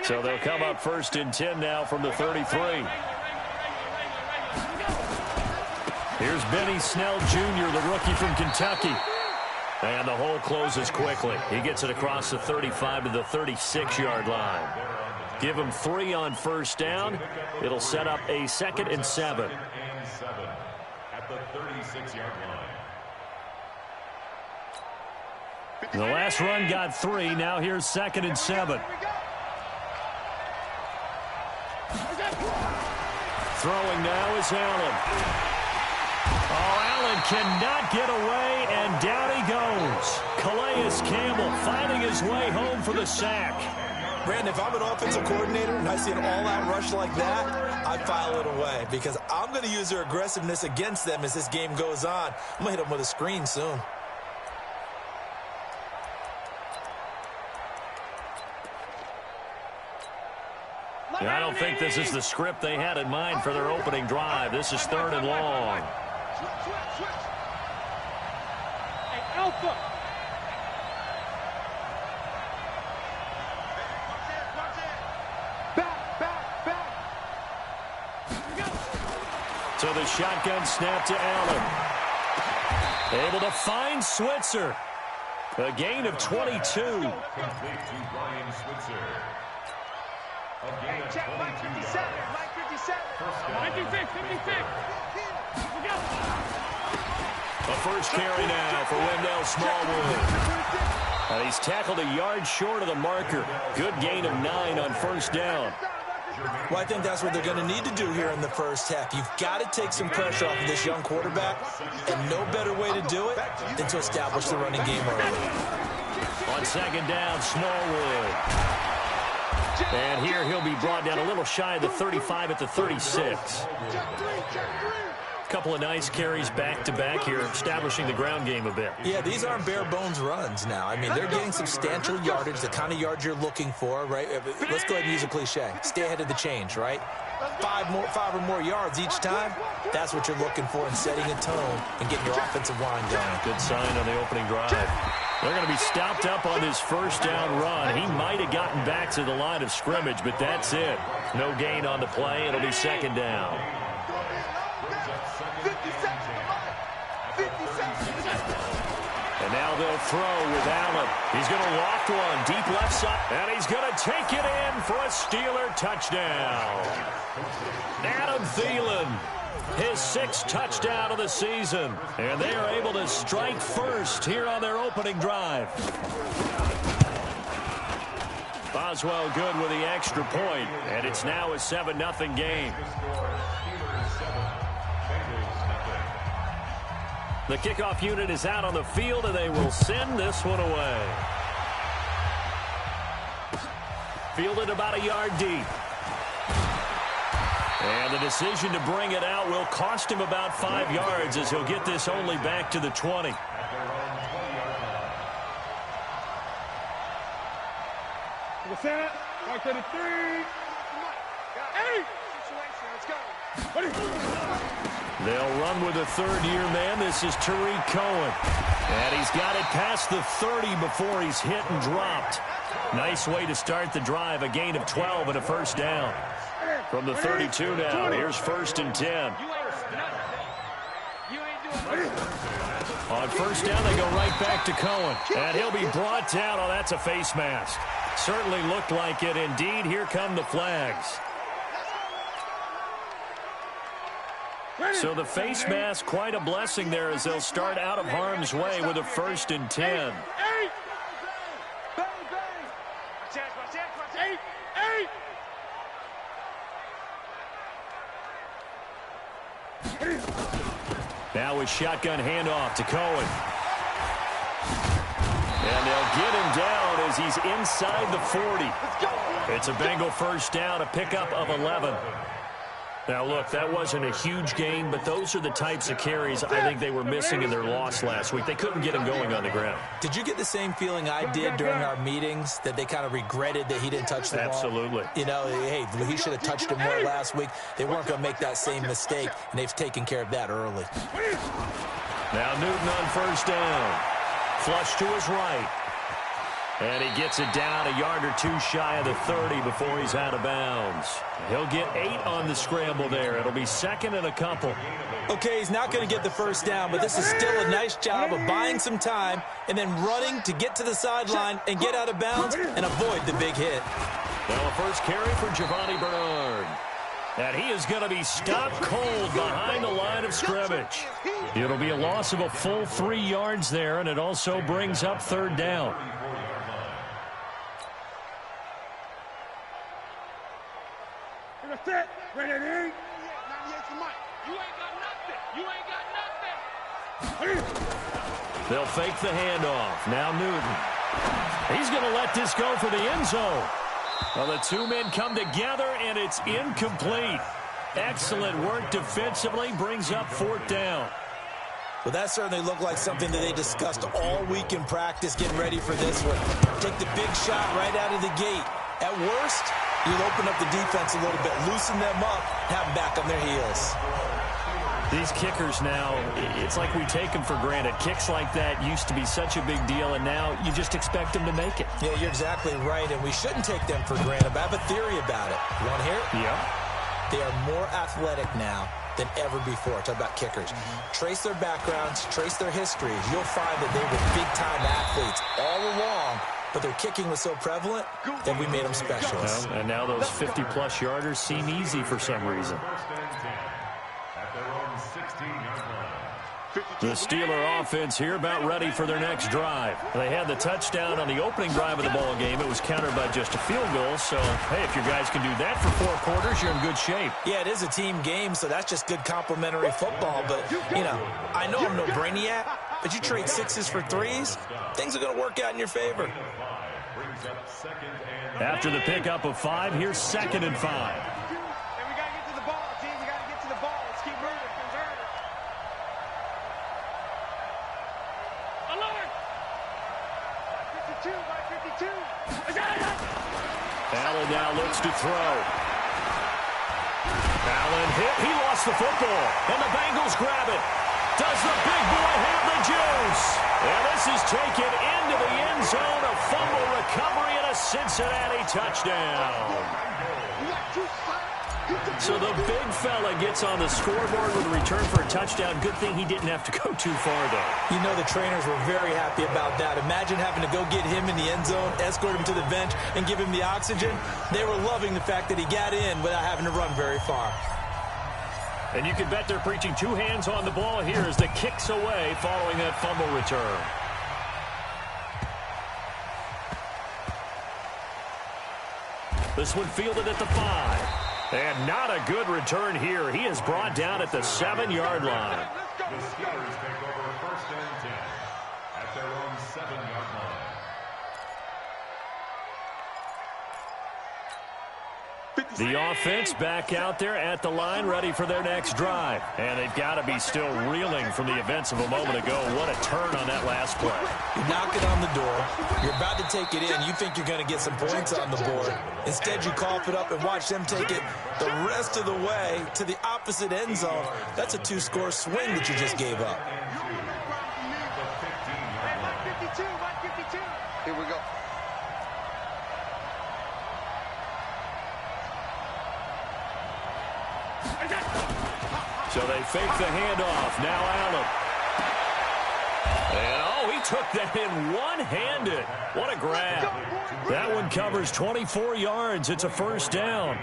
So they'll come up 1st and 10 now from the 33. Here's Benny Snell Jr., the rookie from Kentucky. And the hole closes quickly. He gets it across the 35 to the 36-yard line. Give him 3 on 1st down. It'll set up a 2nd and 7. At the 36-yard line. The last run got 3. Now here's 2nd and 7. Throwing now is Allen. Oh, Allen cannot get away, and down he goes. Calais Campbell finding his way home for the sack. Brandon, if I'm an offensive coordinator and I see an all-out rush like that, I file it away because I'm going to use their aggressiveness against them as this game goes on. I'm going to hit them with a screen soon. Yeah, I don't think this is the script they had in mind for their opening drive. This is 3rd and long. Hey, Alpha. So the shotgun snap to Allen. Able to find Switzer. A gain of 22. Complete to Ryan Switzer. Hey, check Mike 57. Mike 57. Mike 56. A first carry now for Wendell Smallwood. And he's tackled a yard short of the marker. Good gain of 9 on 1st down. Well, I think that's what they're going to need to do here in the first half. You've got to take some pressure off of this young quarterback, and no better way to do it than to establish the running game early. On 2nd down, Smallwood. And here he'll be brought down a little shy of the 35 at the 36. Couple of nice carries back-to-back here, establishing the ground game a bit. Yeah, these aren't bare-bones runs now. I mean, they're getting substantial yardage, the kind of yards you're looking for, right? Let's go ahead and use a cliche. Stay ahead of the change, right? 5 or more yards each time. That's what you're looking for in setting a tone and getting your offensive line going. Good sign on the opening drive. They're going to be stopped up on his 1st down run. He might have gotten back to the line of scrimmage, but that's it. No gain on the play. It'll be 2nd down. And now they'll throw with Allen. He's going to loft one deep left side. And he's going to take it in for a Steeler touchdown. Adam Thielen, his 6th touchdown of the season. And they are able to strike first here on their opening drive. Boswell good with the extra point. And it's now a 7-0 game. The kickoff unit is out on the field, and they will send this one away. Fielded about a yard deep. And the decision to bring it out will cost him about 5 yards as he'll get this only back to the 20. Center, right to the 3. 8. Let's go. They'll run with a 3rd-year man. This is Tariq Cohen. And he's got it past the 30 before he's hit and dropped. Nice way to start the drive. A gain of 12 and a 1st down. From the 32 now, here's 1st and 10. On 1st down, they go right back to Cohen. And he'll be brought down. Oh, that's a face mask. Certainly looked like it. Indeed, here come the flags. So the face mask, quite a blessing there as they'll start out of harm's way with a 1st and 10. Now with shotgun handoff to Cohen. And they'll get him down as he's inside the 40. It's a Bengal 1st down, a pickup of 11. Now, look, that wasn't a huge gain, but those are the types of carries I think they were missing in their loss last week. They couldn't get him going on the ground. Did you get the same feeling I did during our meetings, that they kind of regretted that he didn't touch the ball? Absolutely. You know, hey, he should have touched him more last week. They weren't going to make that same mistake, and they've taken care of that early. Now Newton on 1st down. Flush to his right. And he gets it down a yard or two shy of the 30 before he's out of bounds. He'll get 8 on the scramble there. It'll be second and a couple. Okay, he's not going to get the first down, but this is still a nice job of buying some time and then running to get to the sideline and get out of bounds and avoid the big hit. Now a first carry for Giovanni Bernard. And he is going to be stopped cold behind the line of scrimmage. It'll be a loss of a full 3 yards there, and it also brings up third down. Ready, 98 for Mike. You ain't got nothing. You ain't got nothing. They'll fake the handoff. Now Newton. He's going to let this go for the end zone. Well, the two men come together, and it's incomplete. Excellent work defensively. Brings up fourth down. Well, that certainly looked like something that they discussed all week in practice, getting ready for this one. Take the big shot right out of the gate. At worst, you'll open up the defense a little bit, loosen them up, have them back on their heels. These kickers now, it's like we take them for granted. Kicks like that used to be such a big deal, and now you just expect them to make it. Yeah, you're exactly right, and we shouldn't take them for granted. But I have a theory about it. You want to hear it? Yeah. They are more athletic now than ever before. Talk about kickers. Trace their backgrounds, trace their histories. You'll find that they were big-time athletes all along, but their kicking was so prevalent that we made them specialists. Well, and now those 50-plus yarders seem easy for some reason. The Steeler offense here about ready for their next drive. They had the touchdown on the opening drive of the ball game. It was countered by just a field goal. So, hey, if your guys can do that for 4 quarters, you're in good shape. Yeah, it is a team game, so that's just good complimentary football. But, you know, I know I'm no brainiac, but you trade 6s for 3s, things are going to work out in your favor. After the pickup of 5, here's 2nd and 5. Allen now looks to throw. Allen hit. He lost the football. And the Bengals grab it. Does the big boy have the juice? And this is taken into the end zone. A fumble recovery and a Cincinnati touchdown. So the big fella gets on the scoreboard with a return for a touchdown. Good thing he didn't have to go too far, though. You know the trainers were very happy about that. Imagine having to go get him in the end zone, escort him to the bench, and give him the oxygen. They were loving the fact that he got in without having to run very far. And you can bet they're preaching 2 hands on the ball here as the kick's away following that fumble return. This one fielded at the 5. And not a good return here. He is brought down at the 7-yard line. The Steelers take over 1st and 10 at their own 7-yard line. The offense back out there at the line, ready for their next drive. And they've got to be still reeling from the events of a moment ago. What a turn on that last play. You're knocking on the door. You're about to take it in. You think you're going to get some points on the board. Instead, you cough it up and watch them take it the rest of the way to the opposite end zone. That's a 2-score swing that you just gave up. Here we go. So they fake the handoff. Now Allen. And, oh, he took that in one-handed. What a grab. That one covers 24 yards. It's a first down.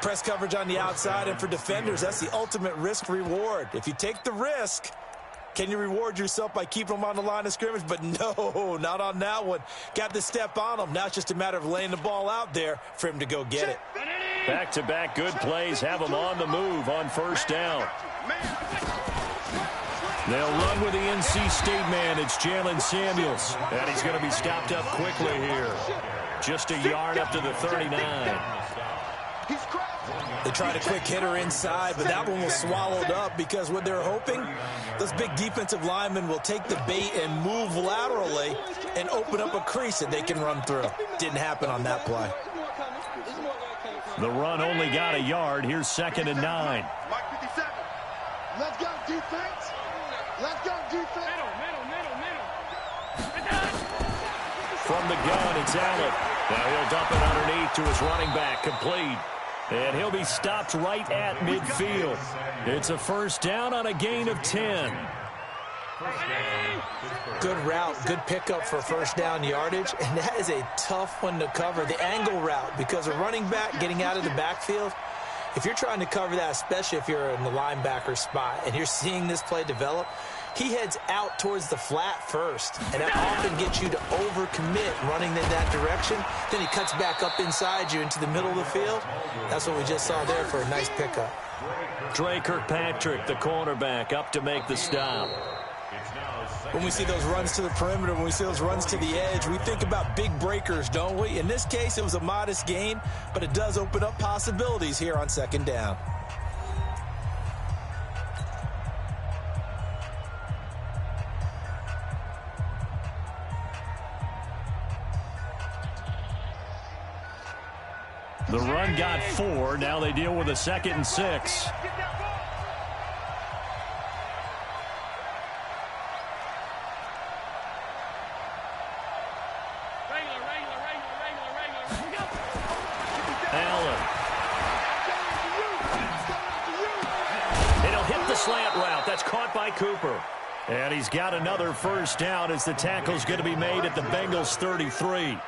Press coverage on the outside, and for defenders, that's the ultimate risk-reward. If you take the risk, can you reward yourself by keeping them on the line of scrimmage? But no, not on that one. Got to step on them. Now it's just a matter of laying the ball out there for him to go get it. Back-to-back good plays have them on the move on first down. They'll run with the NC State man. It's Jalen Samuels. And he's going to be stopped up quickly here. Just a yard up to the 39. They tried a quick hitter inside, but that one was swallowed up because what they're hoping, those big defensive linemen will take the bait and move laterally and open up a crease that they can run through. Didn't happen on that play. The run only got a yard. Here's 2nd and 9. Mike 57. Let's go, defense. Let's go, defense. Middle. from the gun. It's Allen. Now he'll dump it underneath to his running back. Complete. And he'll be stopped right at midfield. It's a first down on a gain of 10. Good route, good pickup for first down yardage, and that is a tough one to cover. The angle route, because a running back getting out of the backfield, if you're trying to cover that, especially if you're in the linebacker spot and you're seeing this play develop, he heads out towards the flat first, and that often gets you to overcommit running in that direction. Then he cuts back up inside you into the middle of the field. That's what we just saw there for a nice pickup. Dre Kirkpatrick, the cornerback, up to make the stop. When we see those runs to the perimeter, when we see those runs to the edge, we think about big breakers, don't we? In this case, it was a modest gain, but it does open up possibilities here on second down. The run got 4. Now they deal with a 2nd and 6. Allen. And he'll hit the slant route. That's caught by Cooper. And he's got another first down as the tackle's going to be made at the Bengals 33.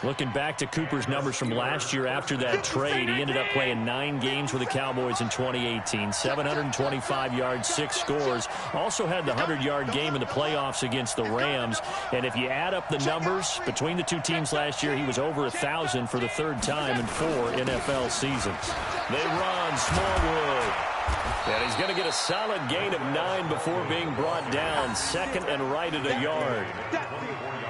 Looking back to Cooper's numbers from last year after that trade, he ended up playing 9 games with the Cowboys in 2018. 725 yards, 6 scores. Also had the 100-yard game in the playoffs against the Rams. And if you add up the numbers between the two teams last year, he was over 1,000 for the 3rd time in 4 NFL seasons. They run Smallwood. And he's going to get a solid gain of 9 before being brought down. 2nd and right at a yard.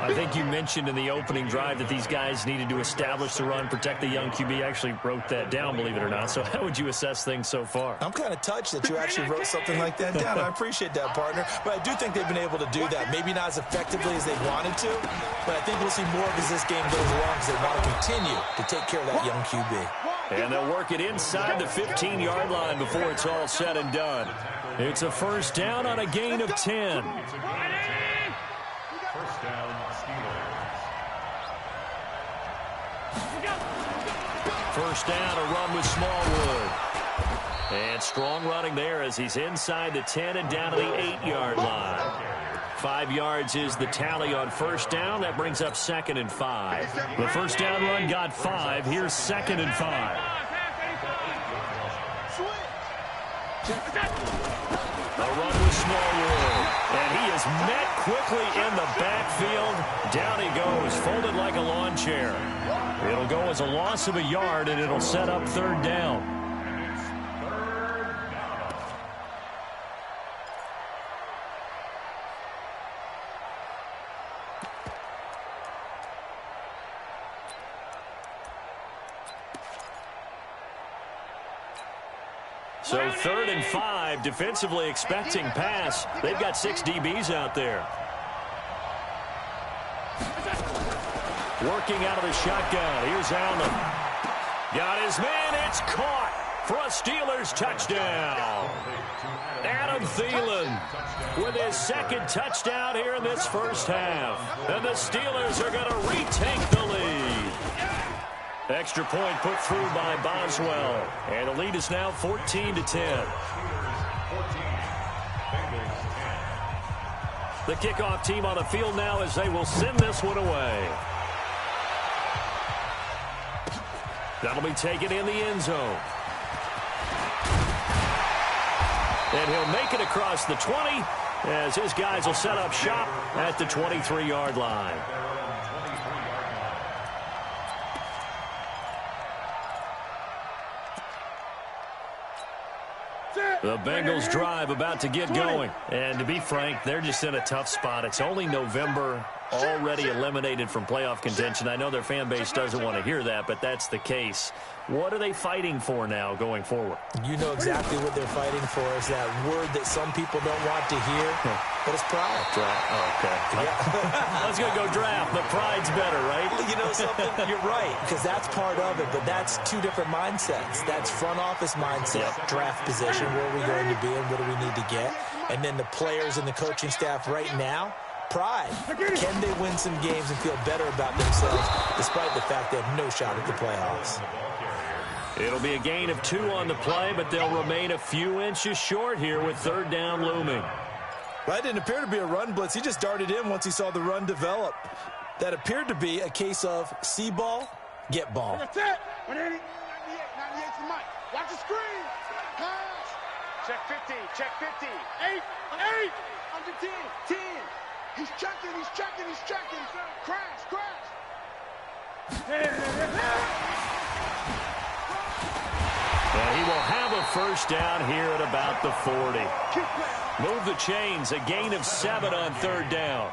I think you mentioned in the opening drive that these guys needed to establish the run, protect the young QB. I actually wrote that down, believe it or not. So how would you assess things so far? I'm kind of touched that you actually wrote something like that down. I appreciate that, partner. But I do think they've been able to do that. Maybe not as effectively as they wanted to, but I think we'll see more of as this game goes along because they want to continue to take care of that young QB. And they'll work it inside the 15-yard line before it's all said and done. It's a first down on a gain of 10. First down, Steelers. First down, a run with Smallwood. And strong running there as he's inside the 10 and down to the 8-yard line. 5 yards is the tally on first down. That brings up 2nd and 5. The first down run got 5. Here's 2nd and 5. A run with Smallwood. And he is met quickly in the backfield. Down he goes, folded like a lawn chair. It'll go as a loss of a yard, and it'll set up 3rd down. So 3rd and 5, defensively expecting pass. They've got 6 DBs out there. Working out of the shotgun. Here's Allen. Got his man. It's caught for a Steelers touchdown. Adam Thielen with his 2nd touchdown here in this first half. And the Steelers are going to retake the lead. Extra point put through by Boswell. And the lead is now 14-10. The kickoff team on the field now as they will send this one away. That'll be taken in the end zone. And he'll make it across the 20 as his guys will set up shop at the 23-yard line. The Bengals drive about to get going. And to be frank, they're just in a tough spot. It's only November, already eliminated from playoff contention. I know their fan base doesn't want to hear that, but that's the case. What are they fighting for now going forward? You know exactly what they're fighting for is that word that some people don't want to hear, but it's pride. Oh, okay. I was going to go draft, but pride's better, right? You know something? You're right, because that's part of it, but that's 2 different mindsets. That's front office mindset, draft position, where are we going to be and what do we need to get? And then the players and the coaching staff right now, pride. Can they win some games and feel better about themselves despite the fact they have no shot at the playoffs? It'll be a gain of 2 on the play, but they'll remain a few inches short here with 3rd down looming. Well, that didn't appear to be a run blitz. He just darted in once he saw the run develop. That appeared to be a case of see ball, get ball. That's it. 98 for Mike. Watch the screen. Pass. Check 50. Check 50. 8. Under 10. 10. He's checking. Crash. And he will have a 1st down here at about the 40. Move the chains. A gain of 7 on 3rd down.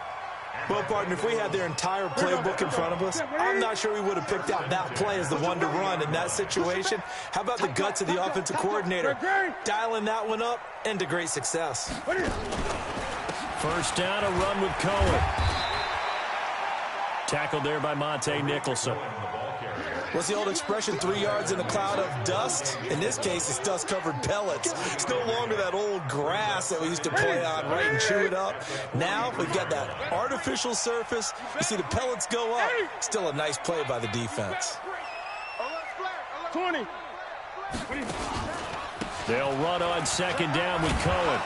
Well, partner, if we had their entire playbook in front of us, I'm not sure we would have picked out that play as the one to run in that situation. How about the guts of the offensive coordinator? Dialing that one up into great success. 1st down, a run with Cohen. Tackled there by Monte Nicholson. What's the old expression, 3 yards in a cloud of dust? In this case, it's dust-covered pellets. It's no longer that old grass that we used to play on, right, and chew it up. Now we've got that artificial surface. You see the pellets go up. Still a nice play by the defense. 20. They'll run on 2nd down with Cohen.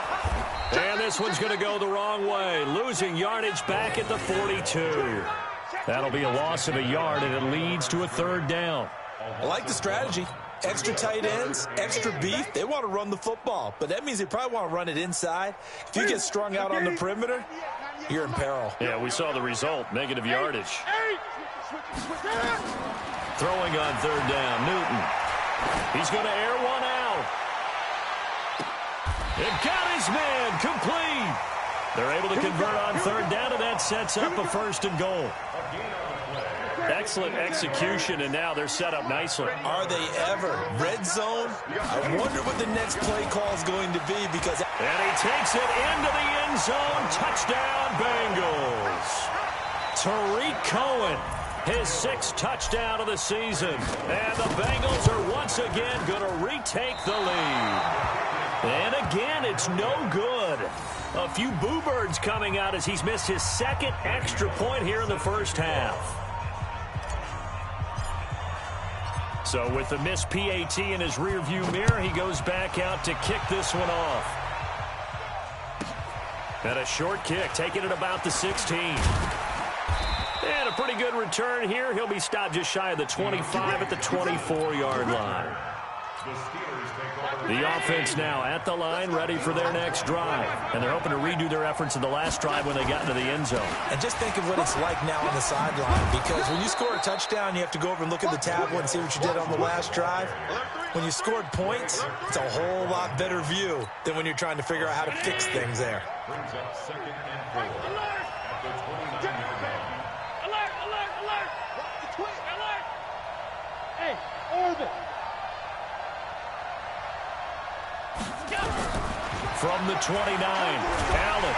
And this one's going to go the wrong way. Losing yardage back at the 42. That'll be a loss of a yard, and it leads to a 3rd down. I like the strategy. Extra tight ends, extra beef. They want to run the football, but that means they probably want to run it inside. If you get strung out on the perimeter, you're in peril. Yeah, we saw the result, negative yardage. Throwing on 3rd down, Newton. He's going to air one out. It got his man, complete. They're able to convert on 3rd down, and that sets up a 1st and goal. Excellent execution, and now they're set up nicely. Are they ever? Red zone? I wonder what the next play call is going to be because... And he takes it into the end zone. Touchdown, Bengals. Tariq Cohen, his 6th touchdown of the season. And the Bengals are once again going to retake the lead. And again, it's no good. A few boo birds coming out as he's missed his 2nd extra point here in the 1st half. So with the missed PAT in his rearview mirror, he goes back out to kick this one off. And a short kick, taking it about the 16. And a pretty good return here. He'll be stopped just shy of the 25 at the 24-yard line. The offense now at the line, ready for their next drive. And they're hoping to redo their efforts in the last drive when they got into the end zone. And just think of what it's like now on the sideline, because when you score a touchdown, you have to go over and look at the tablet and see what you did on the last drive. When you scored points, it's a whole lot better view than when you're trying to figure out how to fix things there. Brings up 2nd and 4 at the 29-yard line. Alert! Hey, orbit. From the 29, Allen.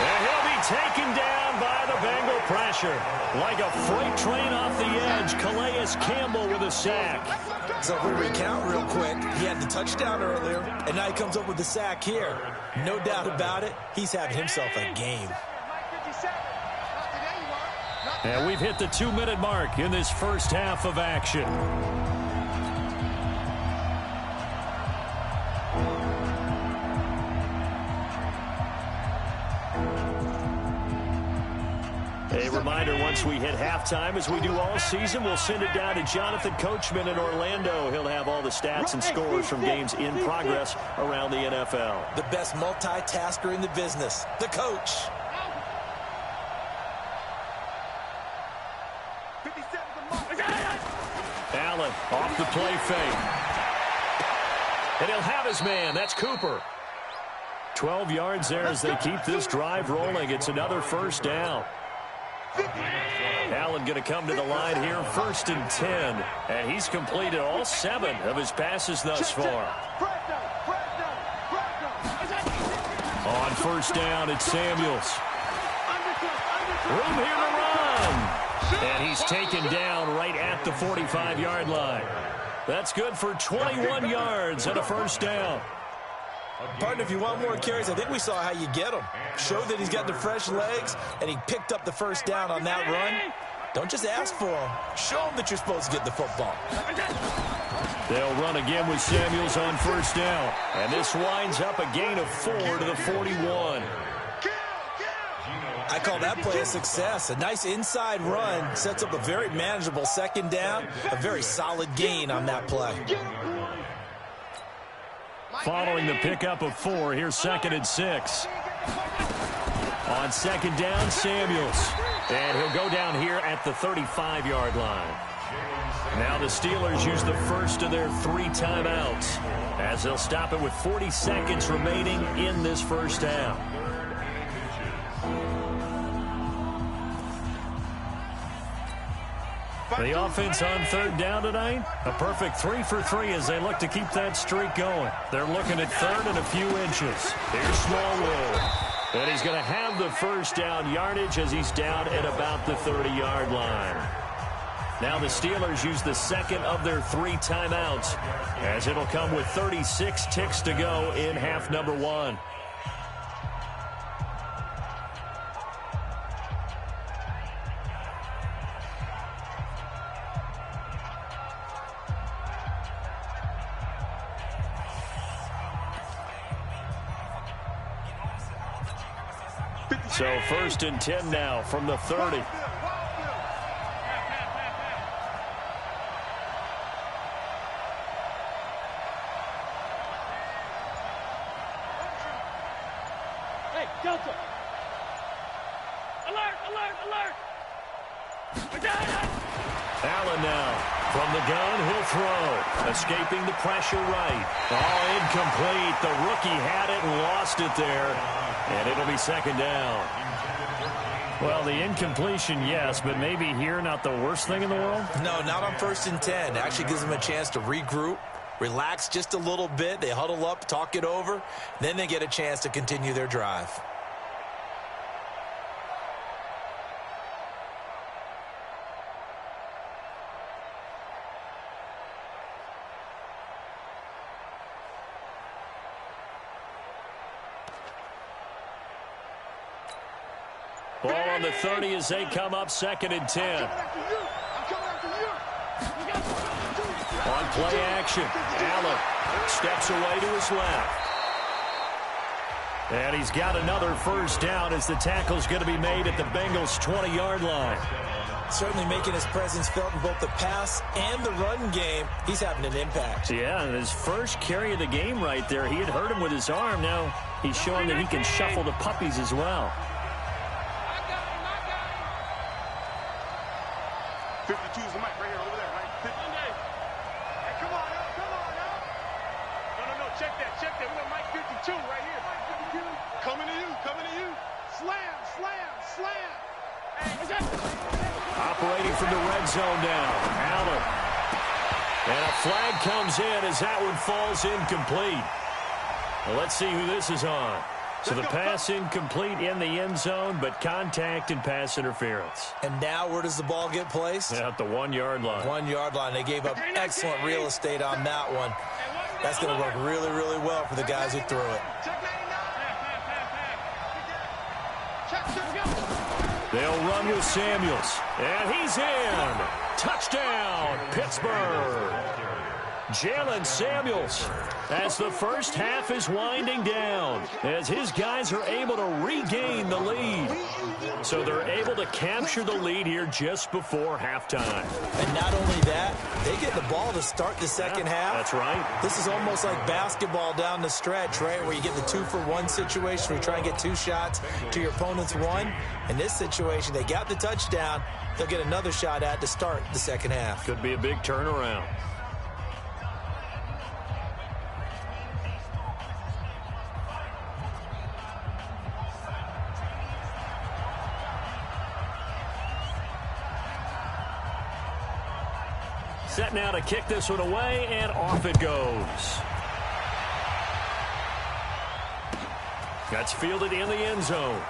And he'll be taken down by the Bengal pressure. Like a freight train off the edge, Calais Campbell with a sack. So if we recount real quick, he had the touchdown earlier, and now he comes up with the sack here. No doubt about it, he's having himself a game. And we've hit the 2-minute mark in this 1st half of action. A reminder, once we hit halftime, as we do all season, we'll send it down to Jonathan Coachman in Orlando. He'll have all the stats and scores from games in progress around the NFL. The best multitasker in the business, the coach. Allen off the play fake. And he'll have his man. That's Cooper. 12 yards there as they keep this drive rolling. It's another 1st down. Allen going to come to the line here, 1st and 10. And he's completed all 7 of his passes thus far. On 1st down, it's Samuels. Room here to run. And he's taken down right at the 45-yard line. That's good for 21 yards and a 1st down. Partner, if you want more carries, I think we saw how you get them. showed that he's got the fresh legs, and he picked up the first down on that run. Don't just ask for him. Show him that you're supposed to get the football. They'll run again with Samuels on first down. And this winds up a gain of 4 to the 41. I call that play a success. A nice inside run sets up a very manageable second down. A very solid gain on that play. Following the pickup of 4, here's 2nd and 6. On second down, Samuels. And he'll go down here at the 35-yard line. Now the Steelers use the first of their 3 timeouts as they'll stop it with 40 seconds remaining in this first half. The offense on third down tonight, a perfect 3 for 3 as they look to keep that streak going. They're looking at third and a few inches. Here's Smallwood. And he's going to have the first down yardage as he's down at about the 30-yard line. Now the Steelers use the second of their 3 timeouts as it'll come with 36 ticks to go in half number 1. So 1st and 10 now from the 30. Hey, Delta. Alert, alert, alert. Allen now from the gun, he'll throw. Escaping the pressure right. Oh, incomplete. The rookie had it and lost it there. And it'll be 2nd down. Well, the incompletion, yes, but maybe here not the worst thing in the world? No, not on 1st and 10. It actually gives them a chance to regroup, relax just a little bit. They huddle up, talk it over. Then they get a chance to continue their drive. Ball on the 30 as they come up 2nd and 10. On play action, Allen steps away to his left. And he's got another first down as the tackle's going to be made at the Bengals' 20-yard line. Certainly making his presence felt in both the pass and the run game. He's having an impact. Yeah, and his first carry of the game right there, he had hurt him with his arm. Now he's showing that he can shuffle the puppies as well. 52 is the mic right here, over there, right? Hey, come on, now. No, check that. We got mic 52 right here. Mic 52. Coming to you. Slam. Hey, Operating from the red zone now, Allen. And a flag comes in as that one falls incomplete. Well, let's see who this is on. So the pass incomplete in the end zone, but contact and pass interference. And now where does the ball get placed? At the 1-yard line. 1-yard line. They gave up excellent real estate on that one. That's going to work really, really well for the guys who threw it. They'll run with Samuels. And he's in. Touchdown, Pittsburgh. Jalen Samuels as the first half is winding down, as his guys are able to regain the lead. So they're able to capture the lead here just before halftime. And not only that, they get the ball to start the second half. That's right. This is almost like basketball down the stretch, right, where you get the 2-for-1 situation where you try and get 2 shots to your opponent's 1. In this situation, they got the touchdown. They'll get another shot at to start the second half. Could be a big turnaround. Set now to kick this one away, and off it goes. That's fielded in the end zone.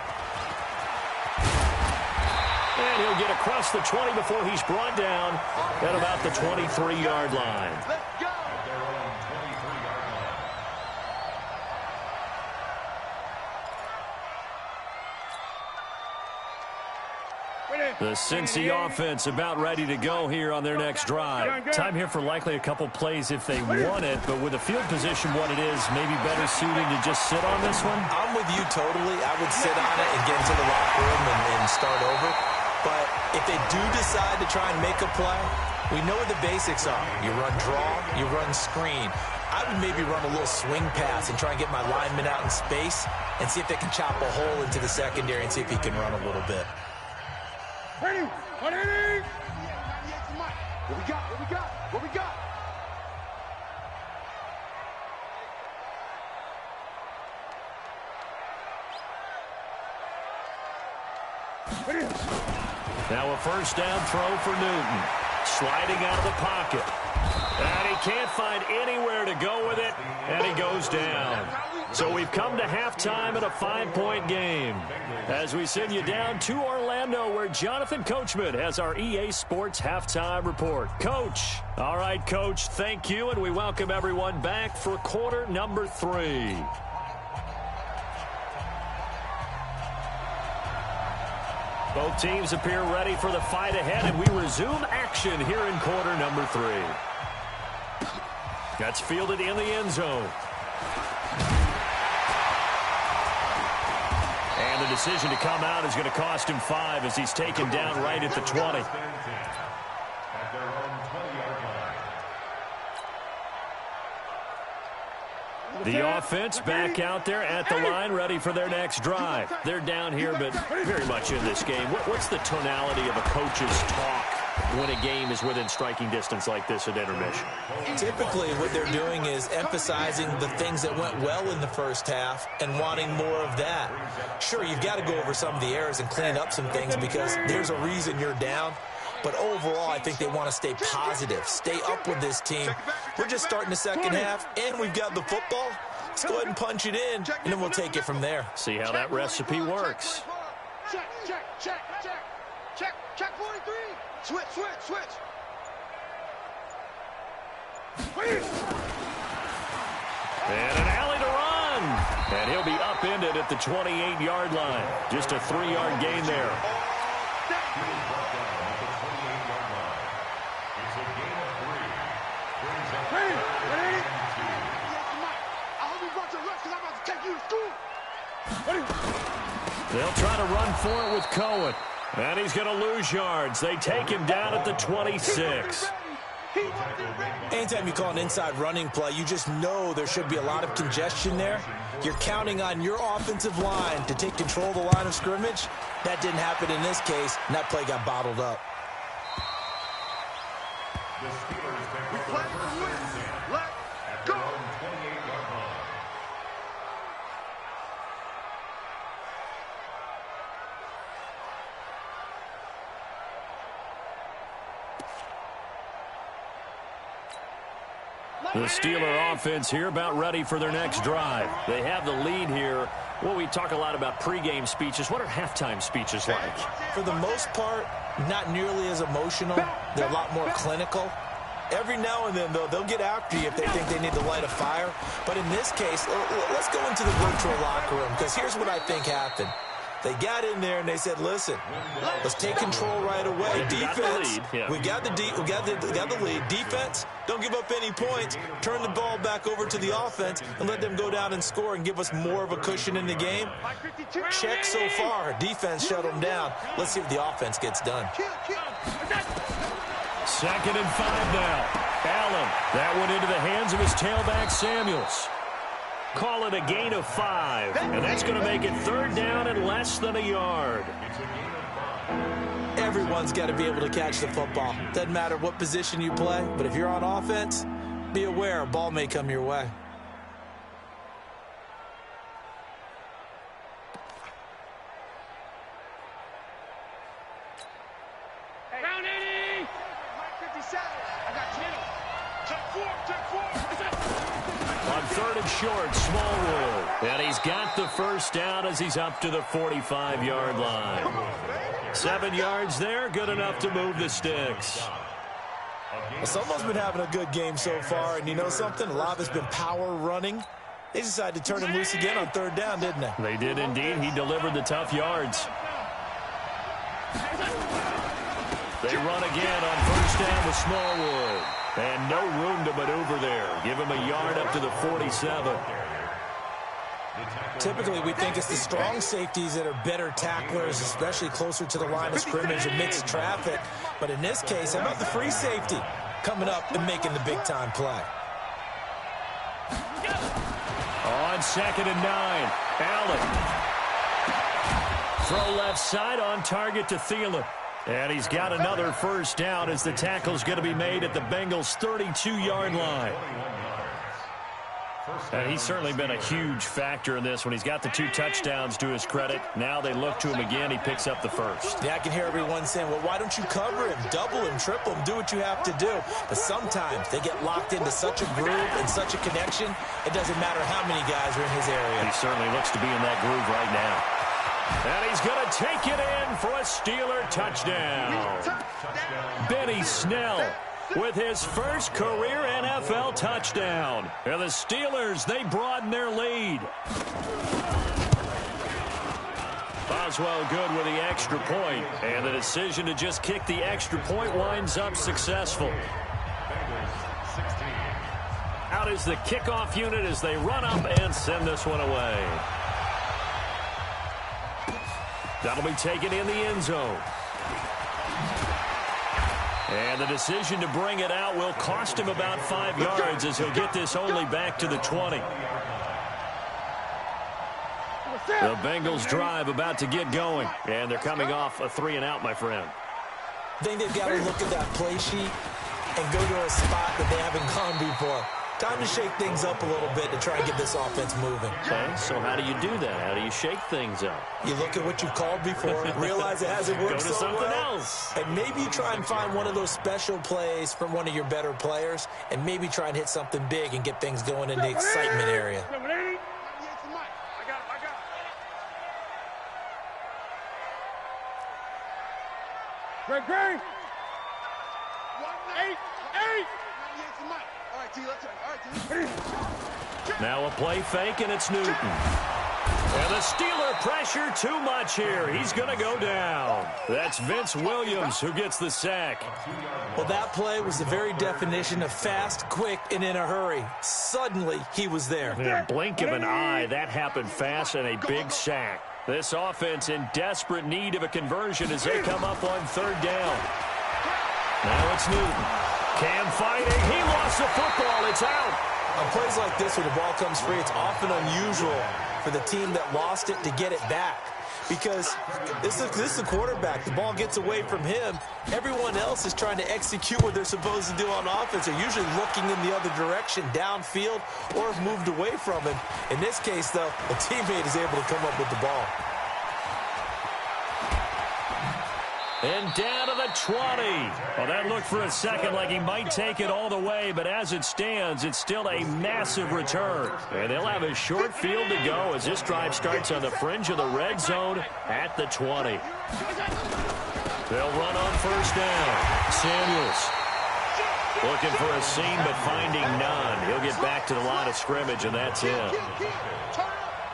And he'll get across the 20 before he's brought down at about the 23-yard line. let's go. The Cincy offense about ready to go here on their next drive. Time here for likely a couple plays if they want it, but with the field position what it is, maybe better suited to just sit on this one? I'm with you totally. I would sit on it and get into the locker room and start over. But if they do decide to try and make a play, we know what the basics are. You run draw, you run screen. I would maybe run a little swing pass and try and get my lineman out in space and see if they can chop a hole into the secondary and see if he can run a little bit. Ready? 180! What we got? What we got? What we got? Now a first down throw for Newton. Sliding out of the pocket. And he can't find anywhere to go with it, and he goes down. So we've come to halftime in a 5-point game. As we send you down to Orlando, where Jonathan Coachman has our EA Sports halftime report. Coach. All right, Coach, thank you, and we welcome everyone back for quarter number 3. Both teams appear ready for the fight ahead, and we resume action here in quarter number 3. That's fielded in the end zone. And the decision to come out is going to cost him 5 as he's taken down right at the 20. The offense back out there at the line, ready for their next drive. They're down here, but very much in this game. What's the tonality of a coach's talk when a game is within striking distance like this at intermission? Typically, what they're doing is emphasizing the things that went well in the first half and wanting more of that. Sure, you've got to go over some of the errors and clean up some things because there's a reason you're down. But overall, I think they want to stay positive, stay up with this team. We're just starting the second half, and we've got the football. Let's go ahead and punch it in, and then we'll take it from there. See how that recipe works. Check, check, check, check. Check, check 43. Switch, switch, switch. And an alley to run. And he'll be upended at the 28-yard line. Just a 3-yard gain there. They'll try to run for it with Cohen. And he's going to lose yards. They take him down at the 26. Anytime you call an inside running play, you just know there should be a lot of congestion there. You're counting on your offensive line to take control of the line of scrimmage. That didn't happen in this case, and that play got bottled up. The Steeler offense here about ready for their next drive. They have the lead here. Well, we talk a lot about pregame speeches. What are halftime speeches like? For the most part, not nearly as emotional. They're a lot more clinical. Every now and then, though, they'll get after you if they think they need to light a fire. But in this case, let's go into the virtual locker room, because here's what I think happened. They got in there and they said, listen, let's take control right away. Defense, we got the lead. Defense, don't give up any points. Turn the ball back over to the offense and let them go down and score and give us more of a cushion in the game. Check so far. Defense shut them down. Let's see if the offense gets done. 2nd and 5 now. Allen, that one into the hands of his tailback, Samuels. Call it a gain of 5, and that's going to make it 3rd down and less than a yard. Everyone's got to be able to catch the football. Doesn't matter what position you play, but if you're on offense, be aware a ball may come your way. Round 80. Mike 57. I got Kittle. Check 4. On 3rd and short, Smallwood. And he's got the first down as he's up to the 45-yard line. 7 yards there, good enough to move the sticks. Well, someone's been having a good game so far, and you know something? A lot of it's been power running. They decided to turn him loose again on 3rd down, didn't they? They did indeed. He delivered the tough yards. They run again on first down with Smallwood. And no room to maneuver there. Give him a yard up to the 47. Typically, we think it's the strong safeties that are better tacklers, especially closer to the line of scrimmage amidst traffic. But in this case, how about the free safety coming up and making the big-time play? On 2nd and 9, Allen. Throw left side on target to Thielen. And he's got another first down as the tackle's going to be made at the Bengals' 32-yard line. And he's certainly been a huge factor in this when he's got the 2 touchdowns to his credit. Now they look to him again. He picks up the first. Yeah, I can hear everyone saying, well, why don't you cover him, double him, triple him, do what you have to do. But sometimes they get locked into such a groove and such a connection, it doesn't matter how many guys are in his area. He certainly looks to be in that groove right now. And he's going to take it in for a Steeler touchdown. Benny Snell with his first career NFL touchdown. And the Steelers, they broaden their lead. Boswell good with the extra point. And the decision to just kick the extra point winds up successful. Out is the kickoff unit as they run up and send this one away. That'll be taken in the end zone. And the decision to bring it out will cost him about 5 yards as he'll get this only back to the 20. The Bengals drive about to get going. And they're coming off a 3-and-out, my friend. I think they've got to look at that play sheet and go to a spot that they haven't gone before. Time to shake things up a little bit to try and get this offense moving. Okay, so how do you do that? How do you shake things up? You look at what you've called before, realize it hasn't worked Go to something well, else. and maybe you try and find one of those special plays from one of your better players, and maybe try and hit something big and get things going in the excitement area. Great. Now a play fake, and it's Newton. And the Steeler pressure too much here. He's going to go down. That's Vince Williams who gets the sack. Well, that play was the very definition of fast, quick, and in a hurry. Suddenly, he was there. Yeah, blink of an eye, that happened fast, and a big sack. This offense in desperate need of a conversion as they come up on 3rd down. Now it's Newton. Cam fighting. He lost the football. It's out. On plays like this where the ball comes free, it's often unusual for the team that lost it to get it back. Because this is the quarterback. The ball gets away from him. Everyone else is trying to execute what they're supposed to do on offense. They're usually looking in the other direction, downfield, or have moved away from him. In this case, though, a teammate is able to come up with the ball. And down to the 20. Well, that looked for a second like he might take it all the way, but as it stands, it's still a massive return. And they'll have a short field to go as this drive starts on the fringe of the red zone at the 20. They'll run on first down. Samuels looking for a seam, but finding none. He'll get back to the line of scrimmage, and that's it.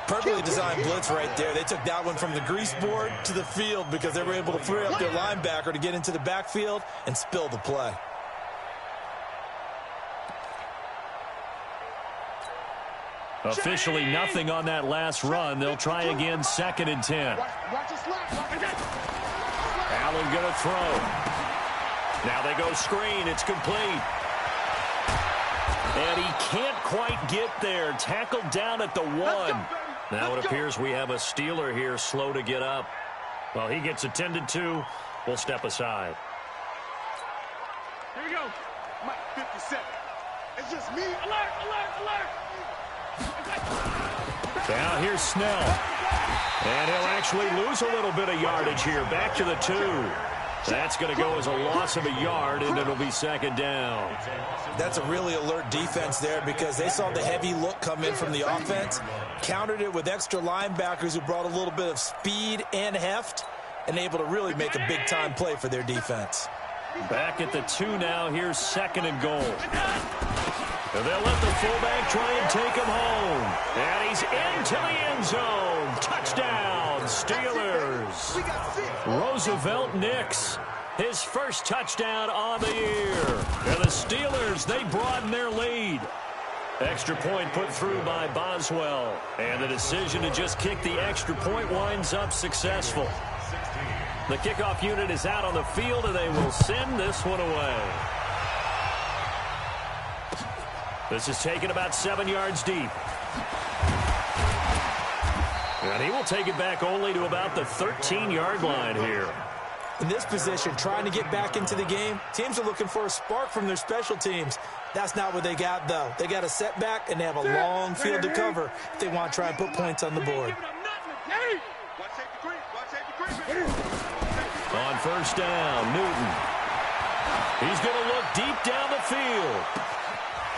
Perfectly designed blitz right there. They took that one from the grease board to the field because they were able to free up their linebacker to get into the backfield and spill the play. Officially nothing on that last run. They'll try again, 2nd and 10. Allen going to throw. Now they go screen. It's complete. And he can't quite get there. Tackled down at the 1. Now it appears we have a Steeler here slow to get up. Well, he gets attended to. We'll step aside. Here we go. Mike, 57. It's just me. Alert. Now here's Snell. And he'll actually lose a little bit of yardage here. Back to the 2. That's going to go as a loss of a yard, and it'll be 2nd down. That's a really alert defense there because they saw the heavy look come in from the offense, countered it with extra linebackers who brought a little bit of speed and heft, and able to really make a big-time play for their defense. Back at the 2 now. Here's 2nd and goal. And they'll let the fullback try and take him home. And he's into the end zone. Touchdown, Steelers. Roosevelt Nix. his first touchdown on the year. And the Steelers, they broaden their lead. Extra point put through by Boswell. And the decision to just kick the extra point winds up successful. The kickoff unit is out on the field, and they will send this one away. This is taken about 7 yards deep. And he will take it back only to about the 13-yard line here. In this position, trying to get back into the game, teams are looking for a spark from their special teams. That's not what they got, though. They got a setback, and they have a long field to cover if they want to try and put points on the board. On first down, Newton. He's going to look deep down the field.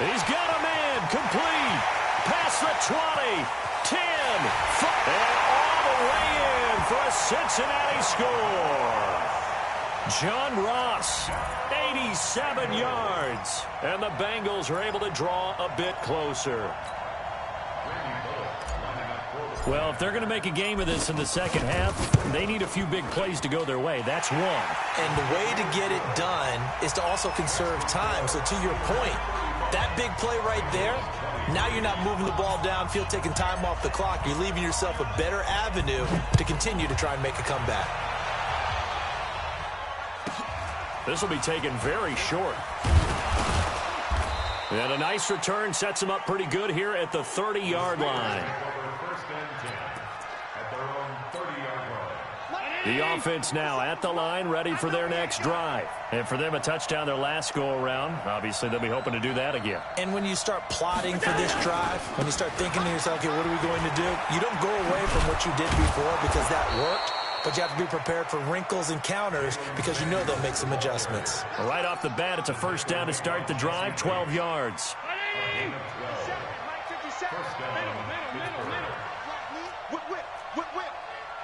He's got a man complete. Past the 20, 10, 5, and all the way in for a Cincinnati score. John Ross, 87 yards. And the Bengals are able to draw a bit closer. Well, if they're going to make a game of this in the second half, they need a few big plays to go their way. That's one. And the way to get it done is to also conserve time. So to your point, that big play right there, now you're not moving the ball downfield, taking time off the clock. You're leaving yourself a better avenue to continue to try and make a comeback. This will be taken very short. And a nice return sets him up pretty good here at the 30-yard line. The offense now at the line, ready for their next drive. And for them, a touchdown their last go-around. Obviously, they'll be hoping to do that again. And when you start plotting for this drive, when you start thinking to yourself, okay, what are we going to do? You don't go away from what you did before because that worked, but you have to be prepared for wrinkles and counters because you know they'll make some adjustments. Right off the bat, it's a first down to start the drive, 12 yards.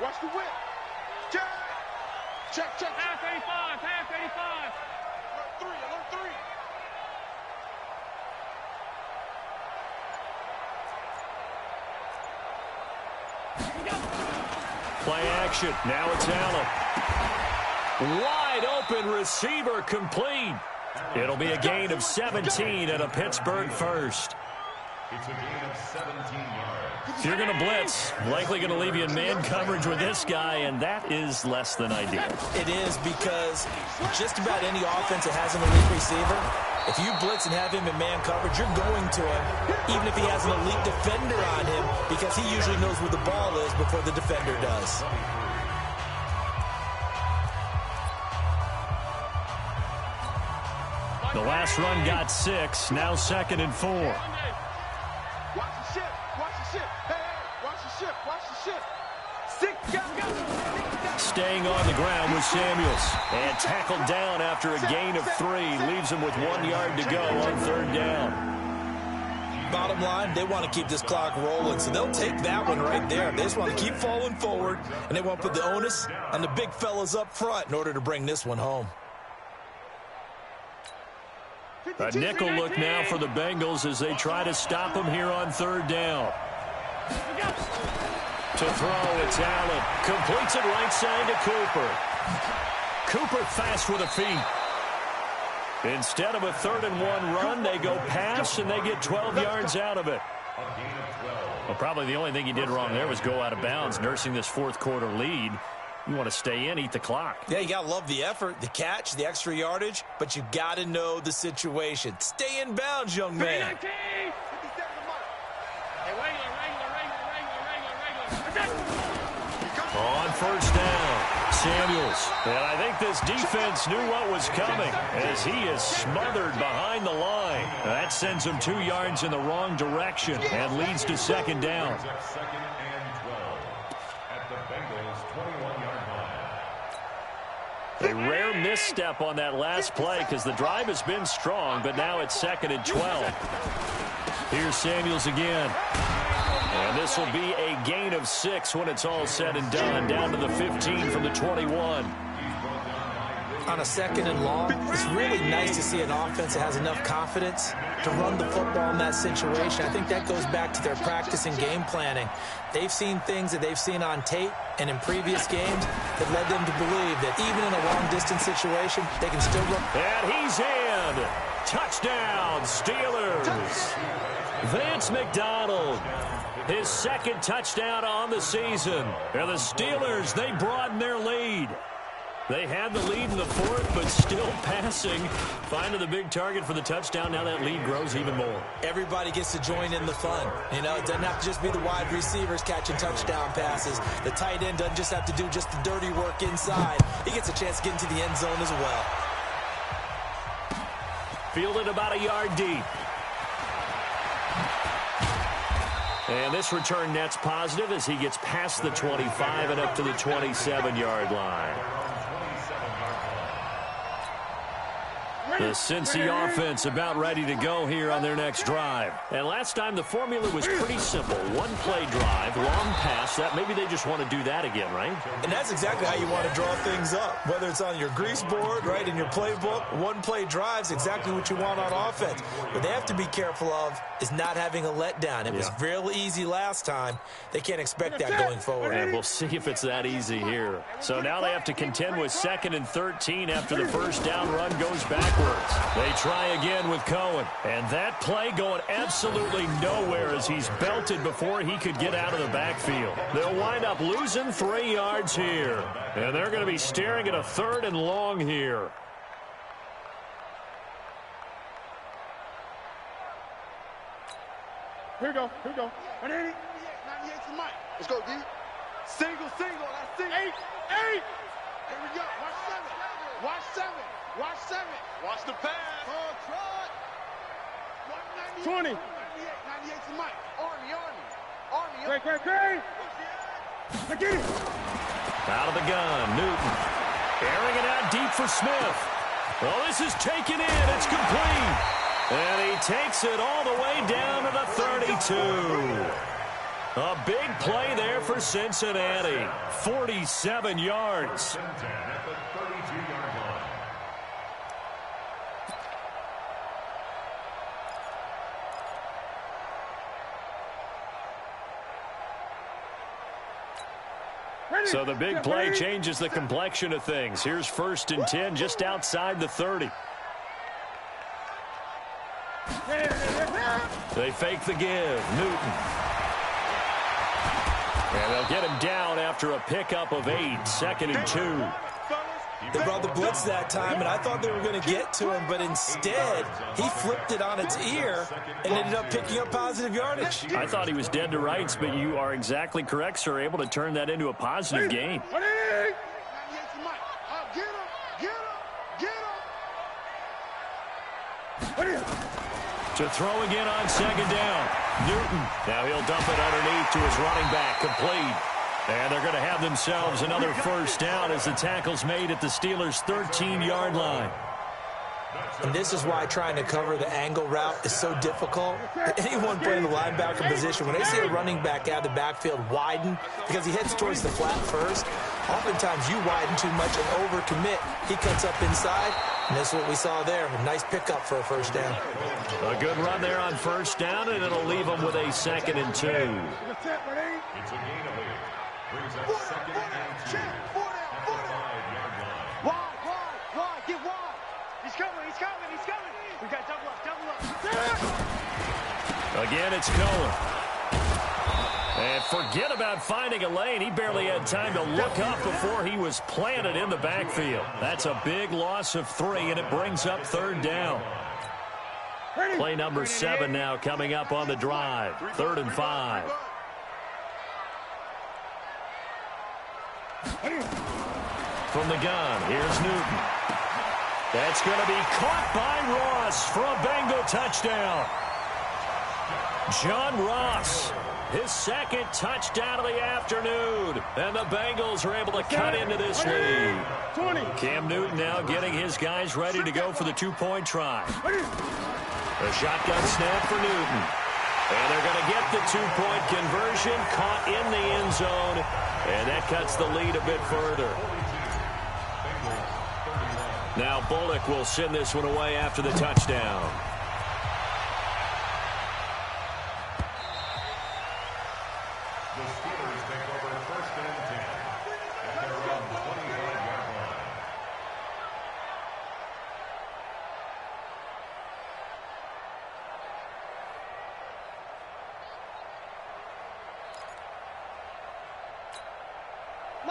Watch the whip. Check. Half 85. Alert 3. Play action. Now it's Allen. Wide open receiver complete. It'll be a gain of 17 and a Pittsburgh first. It's a gain of 17 yards. If you're going to blitz, likely going to leave you in man coverage with this guy, and that is less than ideal. It is because just about any offense that has an elite receiver, if you blitz and have him in man coverage, you're going to him, even if he has an elite defender on him, because he usually knows where the ball is before the defender does. The last run got 6, now 2nd and 4. Watch the ship. Hey, watch the ship. 6, go. Staying on the ground with Samuels. And tackled down after a gain of 3. Leaves him with 1 yard to go on third down. Bottom line, they want to keep this clock rolling, so they'll take that one right there. They just want to keep falling forward, and they want to put the onus on the big fellas up front in order to bring this one home. A nickel look now for the Bengals as they try to stop him here on third down. To throw, it's Allen. Completes it right side to Cooper. Cooper fast with the feet. Instead of a 3rd and 1 run, they go pass, and they get 12 yards out of it. Well, probably the only thing he did wrong there was go out of bounds, nursing this fourth quarter lead. You want to stay in, eat the clock. Yeah, you got to love the effort, the catch, the extra yardage, but you got to know the situation. Stay in bounds, young man. On first down, Samuels. And I think this defense knew what was coming as he is smothered behind the line. That sends him 2 yards in the wrong direction and leads to 2nd down. Second and 12 at the Bengals 21-yard line. A rare misstep on that last play because the drive has been strong, but now it's 2nd and 12. Here's Samuels again. And this will be a gain of 6 when it's all said and done, down to the 15 from the 21. On a 2nd and long, it's really nice to see an offense that has enough confidence to run the football in that situation. I think that goes back to their practice and game planning. They've seen things that they've seen on tape and in previous games that led them to believe that even in a long-distance situation, they can still run. And he's in. Touchdown, Steelers. Vance McDonald, his 2nd touchdown on the season. And the Steelers, they broaden their lead. They had the lead in the 4th, but still passing. Finding the big target for the touchdown. Now that lead grows even more. Everybody gets to join in the fun. You know, it doesn't have to just be the wide receivers catching touchdown passes. The tight end doesn't just have to do just the dirty work inside. He gets a chance to get into the end zone as well. Fielded about a yard deep. And this return net's positive as he gets past the 25 and up to the 27-yard line. The Cincy offense about ready to go here on their next drive. And last time the formula was pretty simple. One-play drive, long pass. That maybe they just want to do that again, right? And that's exactly how you want to draw things up. Whether it's on your grease board, right, in your playbook, one-play drive's exactly what you want on offense. What they have to be careful of is not having a letdown. It was real easy last time. They can't expect that going forward. And we'll see if it's that easy here. So now they have to contend with 2nd and 13 after the first down run goes backwards. They try again with Cohen. And that play going absolutely nowhere as he's belted before he could get out of the backfield. They'll wind up losing 3 yards here. And they're going to be staring at a 3rd and long here. Here we go. 98 to Mike. Let's go, D. Single. That's single. 8. Here we go. Watch 7. Watch the pass. Try. 20. 98 to Mike. Army. Great. Get it. Out of the gun, Newton. Airing it out deep for Smith. Well, this is taken in. It's complete. And he takes it all the way down to the 32. A big play there for Cincinnati. 47 yards. So the big play changes the complexion of things. Here's 1st and 10 just outside the 30. They fake the give. Newton. And they'll get him down after a pickup of 8. 2nd and 2. They brought the blitz that time, and I thought they were going to get to him, but instead, he flipped it on its ear and ended up picking up positive yardage. I thought he was dead to rights, but you are exactly correct, sir. Able to turn that into a positive gain. To throw again on 2nd down. Newton. Now he'll dump it underneath to his running back. Complete. And they're going to have themselves another 1st down as the tackle's made at the Steelers' 13-yard line. And this is why trying to cover the angle route is so difficult. Anyone playing the linebacker position, when they see a running back out of the backfield widen, because he heads towards the flat first, oftentimes you widen too much and overcommit. He cuts up inside, and this is what we saw there. A nice pickup for a 1st down. A good run there on 1st down, and it'll leave them with a 2nd and 2. It's a gain of 8. Brings up 2nd and 2. At the 5-yard line. Wide. Get wide. He's coming. We got double up. Again, it's Cohen. And forget about finding a lane. He barely had time to look up before he was planted in the backfield. That's a big loss of 3, and it brings up 3rd down. Play number 7 now coming up on the drive. 3rd and 5. From the gun, here's Newton. That's going to be caught by Ross for a Bengal touchdown. John Ross, his 2nd touchdown of the afternoon. And the Bengals are able to cut into this lead. Cam Newton now getting his guys ready to go for the 2-point try. A shotgun snap for Newton. And they're going to get the 2-point conversion, caught in the end zone. And that cuts the lead a bit further. Now Bullock will send this one away after the touchdown. The Steelers take over 1st and 10 at their own 25-yard line.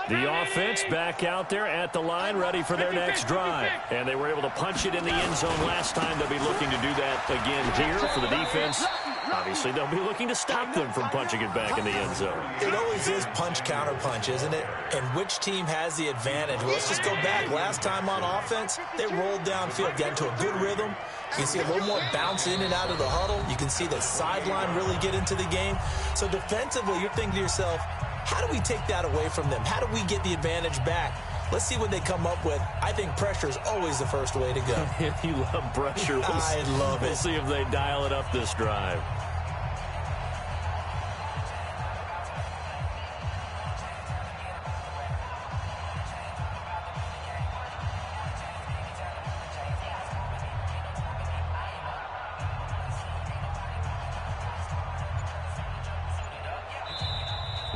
The offense back out there at the line, ready for their next drive. And they were able to punch it in the end zone last time. They'll be looking to do that again here for the defense. Obviously, they'll be looking to stop them from punching it back in the end zone. It always is punch-counter-punch, isn't it? And which team has the advantage? Well, let's just go back. Last time on offense, they rolled downfield, got into a good rhythm. You can see a little more bounce in and out of the huddle. You can see the sideline really get into the game. So defensively, you're thinking to yourself, how do we take that away from them? How do we get the advantage back? Let's see what they come up with. I think pressure is always the first way to go. You love pressure. I love it. We'll see if they dial it up this drive.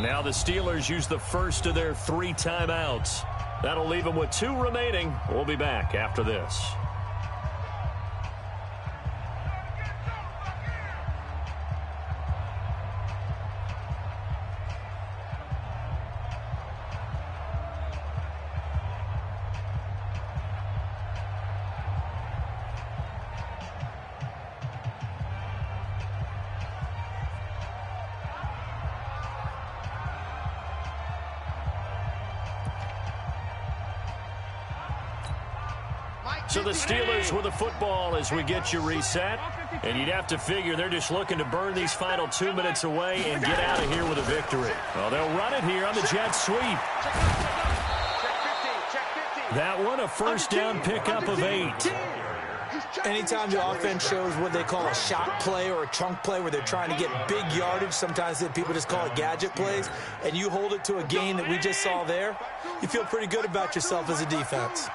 Now the Steelers use the first of their 3 timeouts. That'll leave them with 2 remaining. We'll be back after this. So the Steelers with the football as we get you reset. And you'd have to figure they're just looking to burn these final 2 minutes away and get out of here with a victory. Well, they'll run it here on the jet sweep. That one, a first down pickup of 8. Anytime the offense shows what they call a shot play or a chunk play where they're trying to get big yardage, sometimes people just call it gadget plays, and you hold it to a gain that we just saw there, you feel pretty good about yourself as a defense.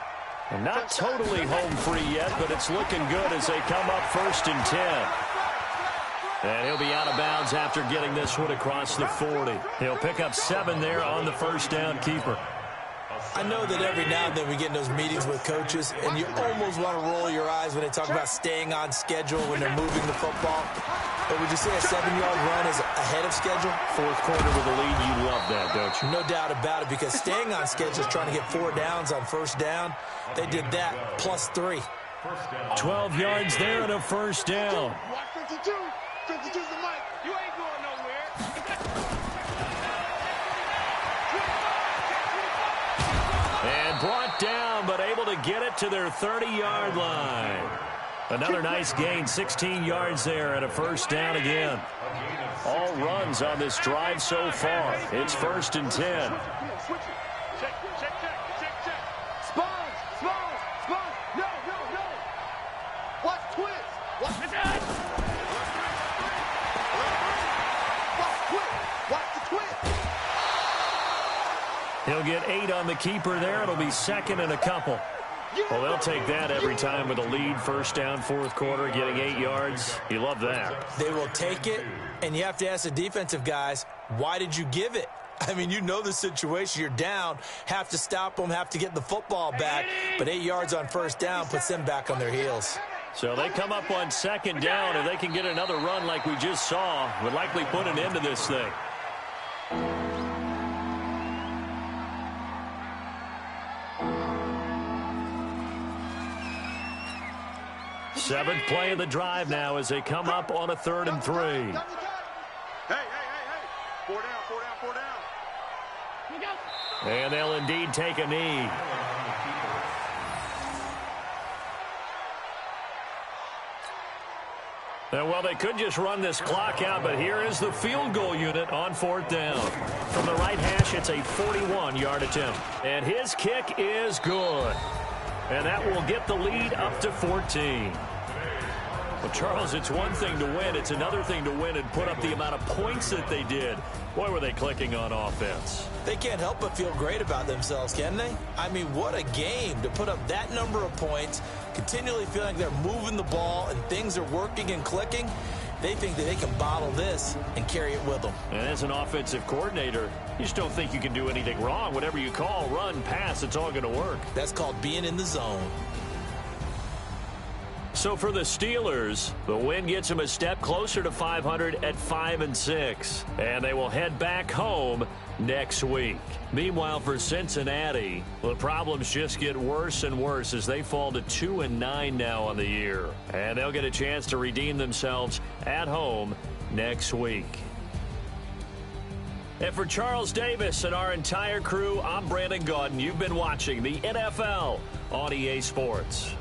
Well, not totally home free yet, but it's looking good as they come up 1st and 10. And he'll be out of bounds after getting this one across the 40. He'll pick up 7 there on the first down keeper. I know that every now and then we get in those meetings with coaches, and you almost want to roll your eyes when they talk about staying on schedule when they're moving the football. But would you say a 7-yard run is ahead of schedule? 4th quarter with a lead, you love that, don't you? No doubt about it, because staying on schedule is trying to get 4 downs on first down. They did that, plus 3. 12 yards there and a first down. 52. 52's the mic. You ain't going nowhere. And brought down, but able to get it to their 30-yard line. Another nice gain, 16 yards there and a first down again. All runs on this drive so far. It's 1st and 10. He'll get 8 on the keeper there. It'll be 2nd and a couple. Well, they'll take that every time with a lead. First down, 4th quarter, getting 8 yards. You love that. They will take it, and you have to ask the defensive guys, why did you give it? I mean, you know the situation. You're down, have to stop them, have to get the football back. But 8 yards on first down puts them back on their heels. So they come up on 2nd down. If they can get another run like we just saw, would likely put an end to this thing. Seventh play of the drive now as they come up on a 3rd and 3. Hey. 4 down. And they'll indeed take a knee. And well, they could just run this clock out, but here is the field goal unit on 4th down. From the right hash, it's a 41-yard attempt. And his kick is good. And that will get the lead up to 14. Well, Charles, it's one thing to win. It's another thing to win and put up the amount of points that they did. Boy, were they clicking on offense. They can't help but feel great about themselves, can they? I mean, what a game to put up that number of points, continually feeling like they're moving the ball and things are working and clicking. They think that they can bottle this and carry it with them. And as an offensive coordinator, you just don't think you can do anything wrong. Whatever you call, run, pass, it's all going to work. That's called being in the zone. So for the Steelers, the win gets them a step closer to 500 at 5-6. And they will head back home next week. Meanwhile, for Cincinnati, the problems just get worse and worse as they fall to 2-9 now on the year. And they'll get a chance to redeem themselves at home next week. And for Charles Davis and our entire crew, I'm Brandon Gaudin. You've been watching the NFL on EA Sports.